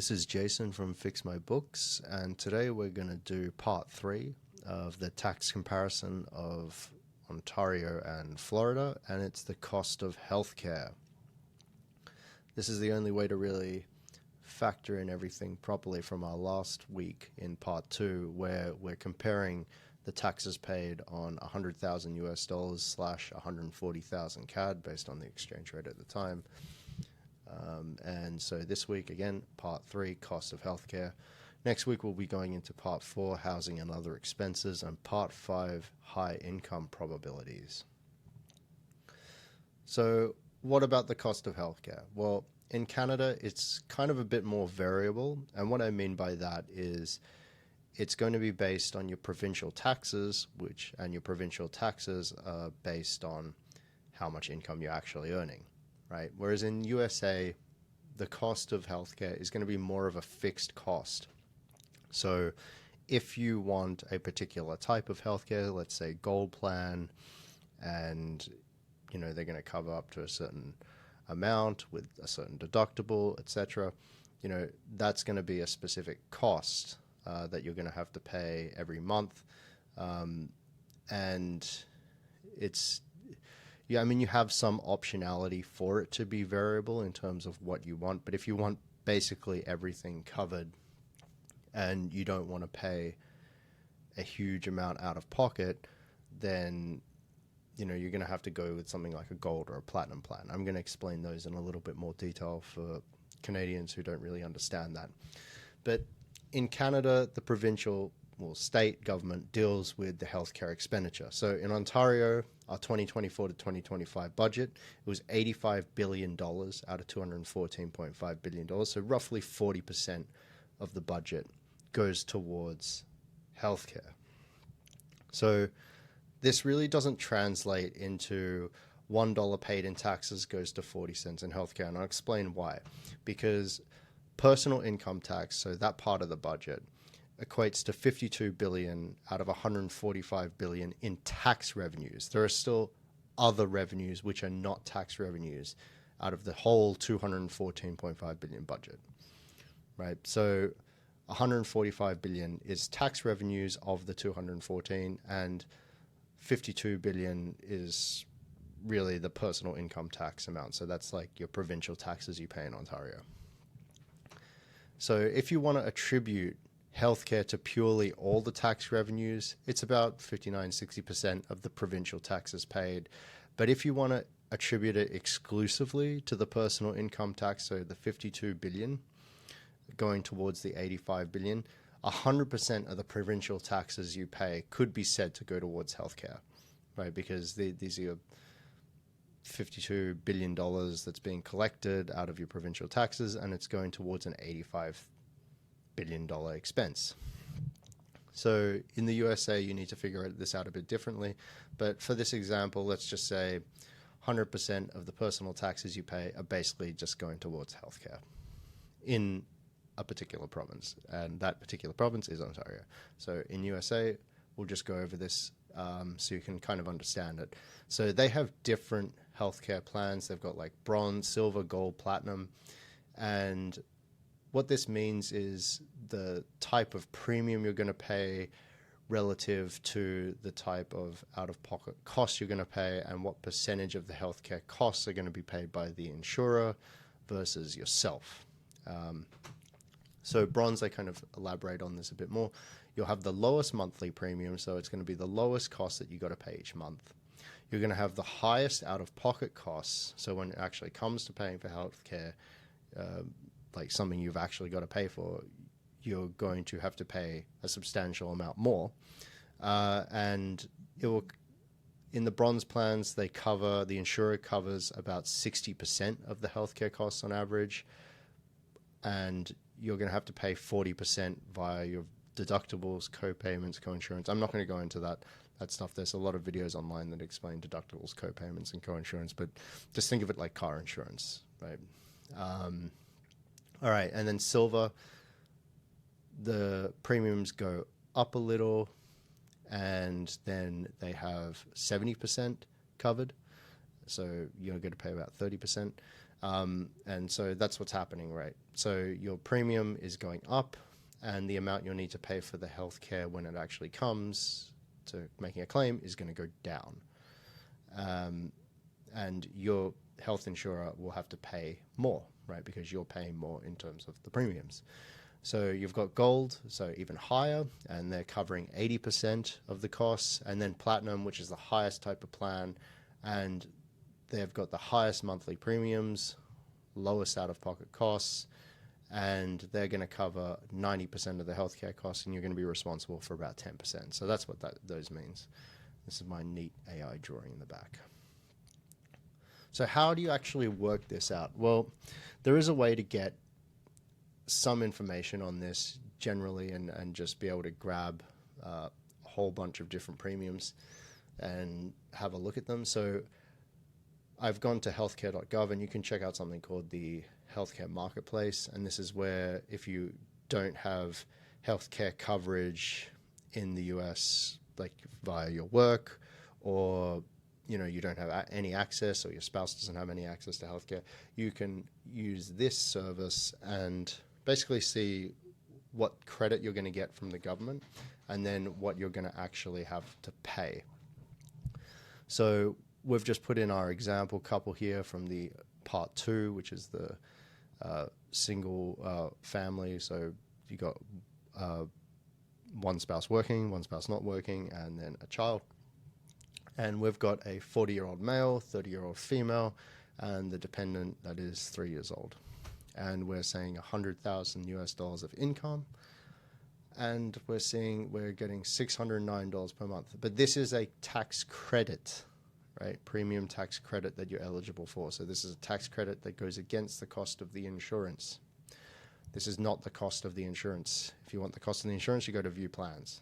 This is Jason from Fix My Books, and today we're going to do part 3 of the tax comparison of Ontario and Florida, and it's the cost of healthcare. This is the only way to really factor in everything properly from our last week in part 2, where we're comparing the taxes paid on 100,000 US dollars / 140,000 CAD based on the exchange rate at the time. And so this week, again, part 3, cost of healthcare. Next week, we'll be going into part 4, housing and other expenses, and part 5, high income probabilities. So what about the cost of healthcare? Well, in Canada, it's kind of a bit more variable. And what I mean by that is it's going to be based on your provincial taxes, and your provincial taxes are based on how much income you're actually earning. Right? Whereas in USA, the cost of healthcare is going to be more of a fixed cost. So if you want a particular type of healthcare, let's say gold plan, and they're going to cover up to a certain amount with a certain deductible, etc., that's going to be a specific cost that you're going to have to pay every month. And it's you have some optionality for it to be variable in terms of what you want, but if you want basically everything covered and you don't want to pay a huge amount out of pocket, then you're going to have to go with something like a gold or a platinum plan. I'm going to explain those in a little bit more detail for Canadians who don't really understand that. But in Canada, the provincial state government deals with the healthcare expenditure. So in Ontario, our 2024 to 2025 budget, it was $85 billion out of $214.5 billion. So roughly 40% of the budget goes towards healthcare. So this really doesn't translate into $1 paid in taxes goes to 40 cents in healthcare. And I'll explain why. Because personal income tax, so that part of the budget, equates to $52 billion out of $145 billion in tax revenues. There are still other revenues which are not tax revenues out of the whole $214.5 billion budget, right? So $145 billion is tax revenues of the 214, and $52 billion is really the personal income tax amount. So that's like your provincial taxes you pay in Ontario. So if you want to attribute healthcare to purely all the tax revenues, it's about 59-60% of the provincial taxes paid. But if you want to attribute it exclusively to the personal income tax, so the $52 billion going towards the $85 billion, 100% of the provincial taxes you pay could be said to go towards healthcare, right? Because these are $52 billion that's being collected out of your provincial taxes, and it's going towards an $85 billion expense. So in the USA, you need to figure this out a bit differently. But for this example, let's just say 100% of the personal taxes you pay are basically just going towards healthcare in a particular province. And that particular province is Ontario. So in USA, we'll just go over this so you can kind of understand it. So they have different healthcare plans. They've got like bronze, silver, gold, platinum. And what this means is the type of premium you're going to pay relative to the type of out-of-pocket costs you're going to pay, and what percentage of the healthcare costs are going to be paid by the insurer versus yourself. So bronze, they kind of elaborate on this a bit more. You'll have the lowest monthly premium, so it's going to be the lowest cost that you got to pay each month. You're going to have the highest out-of-pocket costs, so when it actually comes to paying for healthcare, like something you've actually got to pay for, you're going to have to pay a substantial amount more. And it will, in the bronze plans, the insurer covers about 60% of the healthcare costs on average. And you're going to have to pay 40% via your deductibles, co-payments, co-insurance. I'm not going to go into that stuff. There's a lot of videos online that explain deductibles, co-payments, and co-insurance, but just think of it like car insurance, right? All right, and then silver, the premiums go up a little, and then they have 70% covered. So you're going to pay about 30%. And so that's what's happening, right? So your premium is going up, and the amount you'll need to pay for the healthcare when it actually comes to making a claim is going to go down. And your health insurer will have to pay more, right? Because you're paying more in terms of the premiums. So you've got gold, so even higher, and they're covering 80% of the costs. And then platinum, which is the highest type of plan, and they've got the highest monthly premiums, lowest out-of-pocket costs, and they're going to cover 90% of the healthcare costs, and you're going to be responsible for about 10%. So that's what those means. This is my neat AI drawing in the back. So how do you actually work this out? Well, there is a way to get some information on this generally and just be able to grab a whole bunch of different premiums and have a look at them. So I've gone to healthcare.gov, and you can check out something called the healthcare marketplace. And this is where if you don't have healthcare coverage in the US, like via your work, or you don't have any access, or your spouse doesn't have any access to healthcare, you can use this service and basically see what credit you're going to get from the government and then what you're going to actually have to pay. So we've just put in our example couple here from the part 2, which is the single family. So you got one spouse working, one spouse not working, and then a child. And we've got a 40-year-old male, 30-year-old female, and the dependent that is 3 years old. And we're saying $100,000 of income, and we're getting $609 per month. But this is a tax credit, right? Premium tax credit that you're eligible for. So this is a tax credit that goes against the cost of the insurance. This is not the cost of the insurance. If you want the cost of the insurance, you go to View Plans.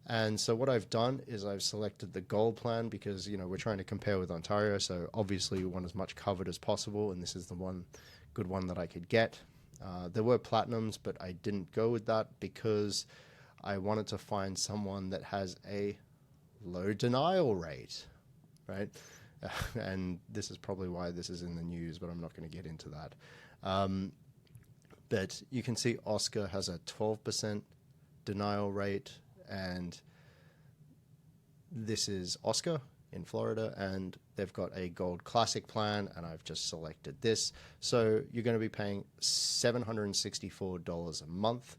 And so what I've done is I've selected the gold plan because, we're trying to compare with Ontario. So obviously we want as much covered as possible. And this is the good one that I could get. There were platinums, but I didn't go with that because I wanted to find someone that has a low denial rate, right? And this is probably why this is in the news, but I'm not going to get into that. But you can see Oscar has a 12% denial rate, and this is Oscar in Florida, and they've got a gold classic plan, and I've just selected this. So you're going to be paying $764 a month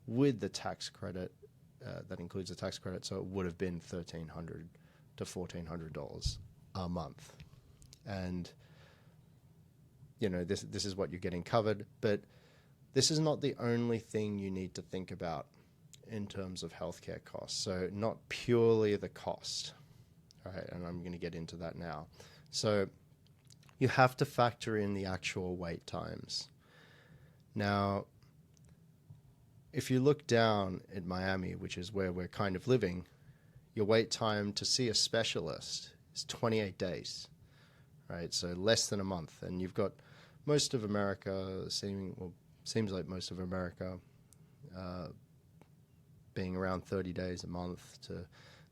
with the tax credit. That includes the tax credit, so it would have been $1,300 to $1,400 a month. And this is what you're getting covered, but this is not the only thing you need to think about in terms of healthcare costs. So not purely the cost, right? And I'm going to get into that now. So you have to factor in the actual wait times. Now, if you look down at Miami, which is where we're kind of living, your wait time to see a specialist is 28 days, right? So less than a month. And you've got most of America seems like most of America being around 30 days a month to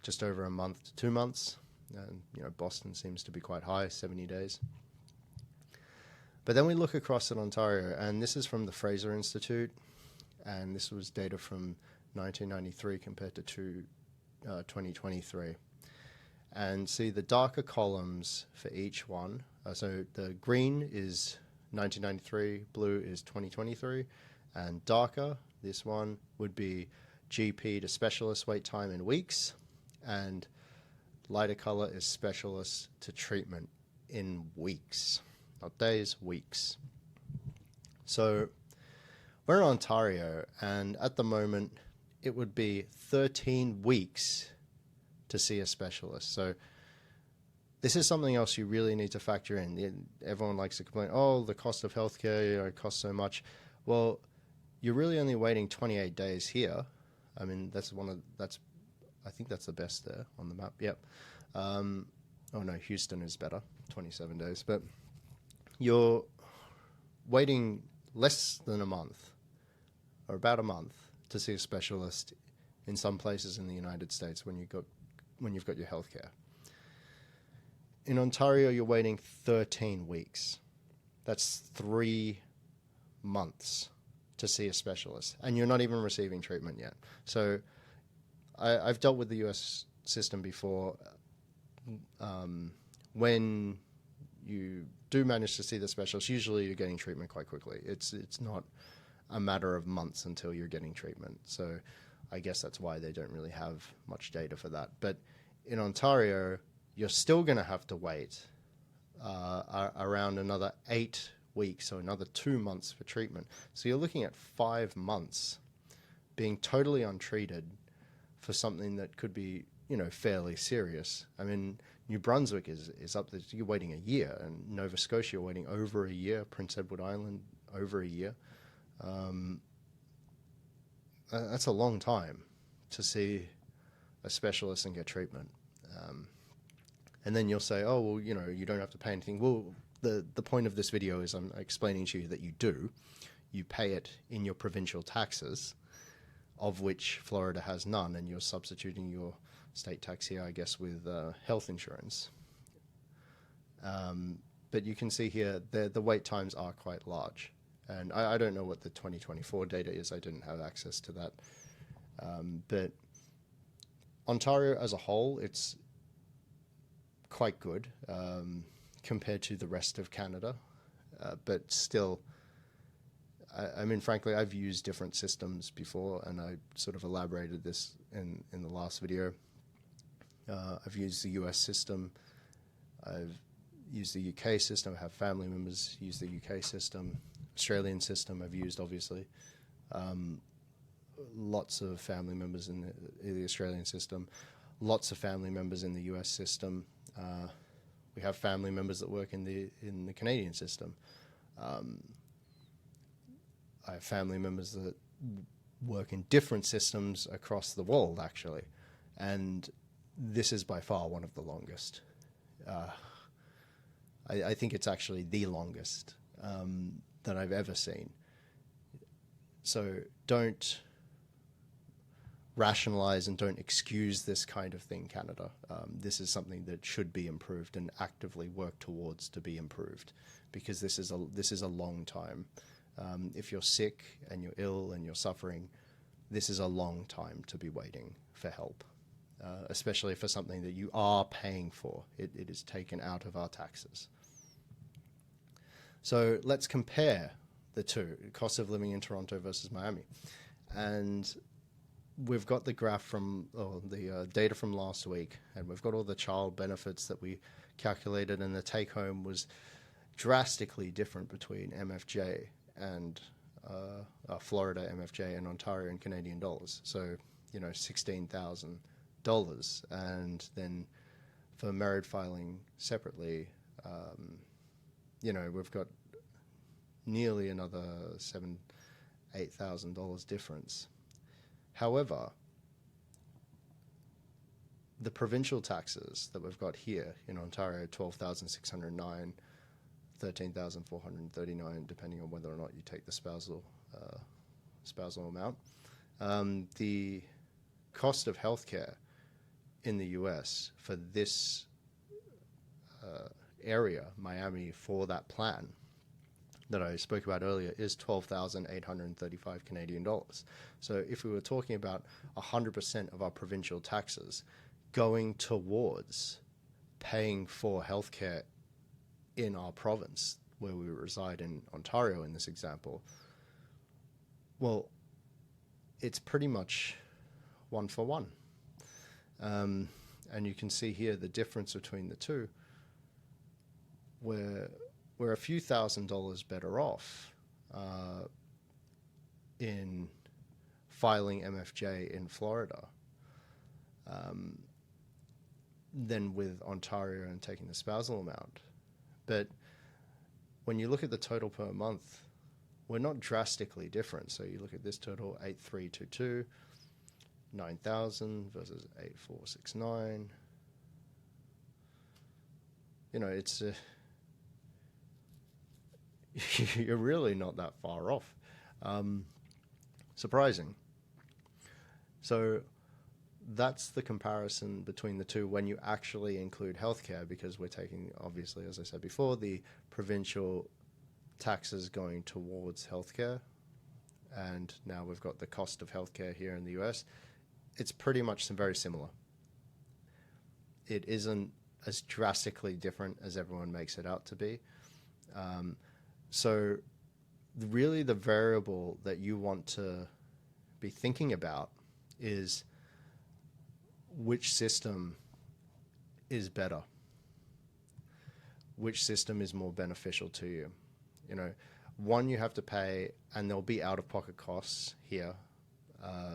just over a month to 2 months. And, Boston seems to be quite high, 70 days. But then we look across at Ontario, and this is from the Fraser Institute, and this was data from 1993 compared to 2023. And see the darker columns for each one. So the green is 1993, blue is 2023, and darker, this one, would be GP to specialist wait time in weeks, and lighter color is specialist to treatment in weeks, not days, weeks. So we're in Ontario, and at the moment it would be 13 weeks to see a specialist. So this is something else you really need to factor in. Everyone likes to complain, the cost of healthcare, it costs so much. Well, you're really only waiting 28 days here. I mean, I think that's the best there on the map. Yep. Houston is better, 27 days. But you're waiting less than a month, or about a month, to see a specialist in some places in the United States when you've got your healthcare. In Ontario, you're waiting 13 weeks. That's 3 months to see a specialist, and you're not even receiving treatment yet. So I've dealt with the US system before. When you do manage to see the specialist, usually you're getting treatment quite quickly. It's not a matter of months until you're getting treatment. So I guess that's why they don't really have much data for that. But in Ontario, you're still going to have to wait around another 8 weeks, so another 2 months for treatment. So you're looking at 5 months being totally untreated for something that could be, fairly serious. I mean, New Brunswick is up there. You're waiting a year, and Nova Scotia, you're waiting over a year. Prince Edward Island, over a year. That's a long time to see a specialist and get treatment. And then you'll say, oh, well, you don't have to pay anything. Well, the point of this video is I'm explaining to you that you do. You pay it in your provincial taxes, of which Florida has none, and you're substituting your state tax here, I guess, with health insurance. But you can see here the wait times are quite large. And I don't know what the 2024 data is. I didn't have access to that. But Ontario as a whole, it's quite good compared to the rest of Canada. But still, I mean, frankly, I've used different systems before, and I sort of elaborated this in the last video. I've used the US system. I've used the UK system. I have family members use the UK system. Australian system I've used, obviously. Lots of family members in the Australian system. Lots of family members in the US system. We have family members that work in the Canadian system. I have family members that work in different systems across the world, actually. And this is by far one of the longest. I think it's actually the longest that I've ever seen. So don't rationalize and don't excuse this kind of thing, Canada. This is something that should be improved and actively work towards to be improved, because this is a long time. If you're sick and you're ill and you're suffering, this is a long time to be waiting for help, especially for something that you are paying for. It is taken out of our taxes. So let's compare the two, cost of living in Toronto versus Miami. And we've got the graph from, the data from last week, and we've got all the child benefits that we calculated, and the take home was drastically different between MFJ and Florida MFJ and Ontario in Canadian dollars. So, $16,000. And then for married filing separately, we've got nearly another $8,000 difference. However, the provincial taxes that we've got here in Ontario, $12,609, $13,439, depending on whether or not you take the spousal amount. The cost of healthcare in the US for this area, Miami, for that plan that I spoke about earlier, is 12,835 Canadian dollars. So if we were talking about 100% of our provincial taxes going towards paying for healthcare in our province, where we reside in Ontario in this example, well, it's pretty much one for one. And you can see here the difference between the two, where we're a few $1,000s better off in filing MFJ in Florida than with Ontario and taking the spousal amount. But when you look at the total per month, we're not drastically different. So you look at this total, 8,322, 9,000 versus 8,469. It's you're really not that far off. Surprising. So that's the comparison between the two when you actually include healthcare, because we're taking, obviously, as I said before, the provincial taxes going towards healthcare, and now we've got the cost of healthcare here in the US, it's pretty much very similar. It isn't as drastically different as everyone makes it out to be. So really the variable that you want to be thinking about is which system is better, which system is more beneficial to you. You know, one, you have to pay, and there'll be out-of-pocket costs here.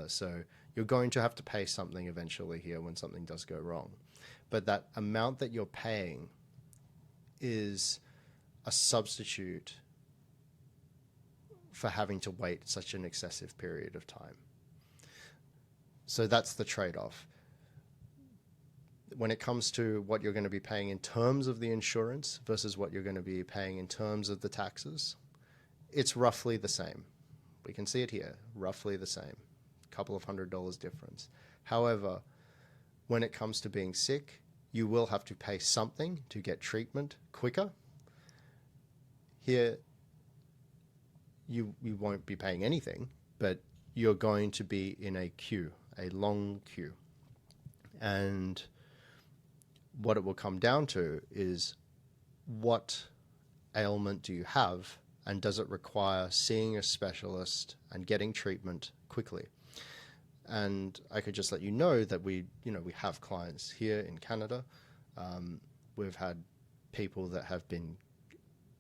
So you're going to have to pay something eventually here when something does go wrong. But that amount that you're paying is a substitute for having to wait such an excessive period of time. So that's the trade-off. When it comes to what you're going to be paying in terms of the insurance versus what you're going to be paying in terms of the taxes, it's roughly the same. We can see it here, roughly the same. A couple of $100 difference. However, when it comes to being sick, you will have to pay something to get treatment quicker. Here, you won't be paying anything, but you're going to be in a queue, a long queue. And what it will come down to is what ailment do you have, and does it require seeing a specialist and getting treatment quickly? And I could just let you know that we have clients here in Canada. We've had people that have been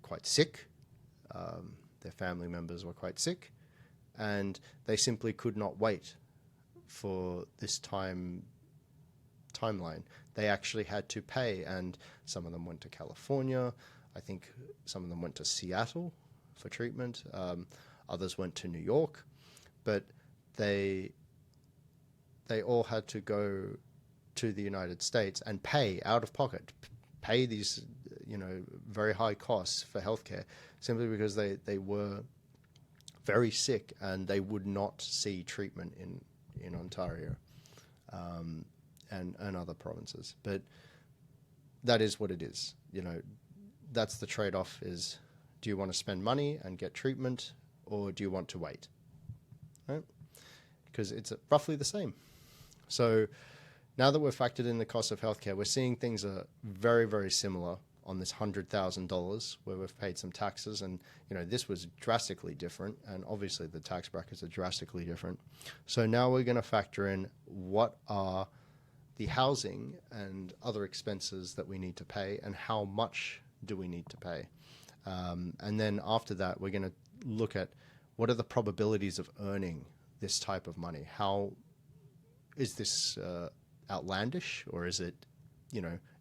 quite sick. Their family members were quite sick, and they simply could not wait for this timeline. They actually had to pay, and some of them went to California. I think some of them went to Seattle for treatment. Others went to New York, but they all had to go to the United States and pay out of pocket, pay these very high costs for healthcare, simply because they were very sick and they would not see treatment in Ontario and other provinces. But that is what it is. That's the trade-off is, do you want to spend money and get treatment, or do you want to wait? Right? Because it's roughly the same. So now that we've factored in the cost of healthcare, we're seeing things are very, very similar on this $100,000 where we've paid some taxes, and this was drastically different, and obviously the tax brackets are drastically different. So now we're going to factor in what are the housing and other expenses that we need to pay, and how much do we need to pay. And then after that, we're going to look at what are the probabilities of earning this type of money. How is this outlandish, or is it,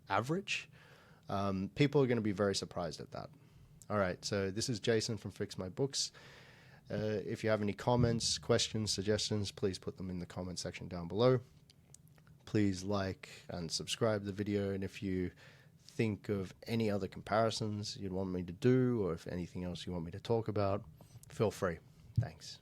average? People are going to be very surprised at that. All right, so this is Jason from Fix My Books. If you have any comments, questions, suggestions, please put them in the comment section down below. Please like and subscribe the video, and if you think of any other comparisons you'd want me to do, or if anything else you want me to talk about, feel free. Thanks.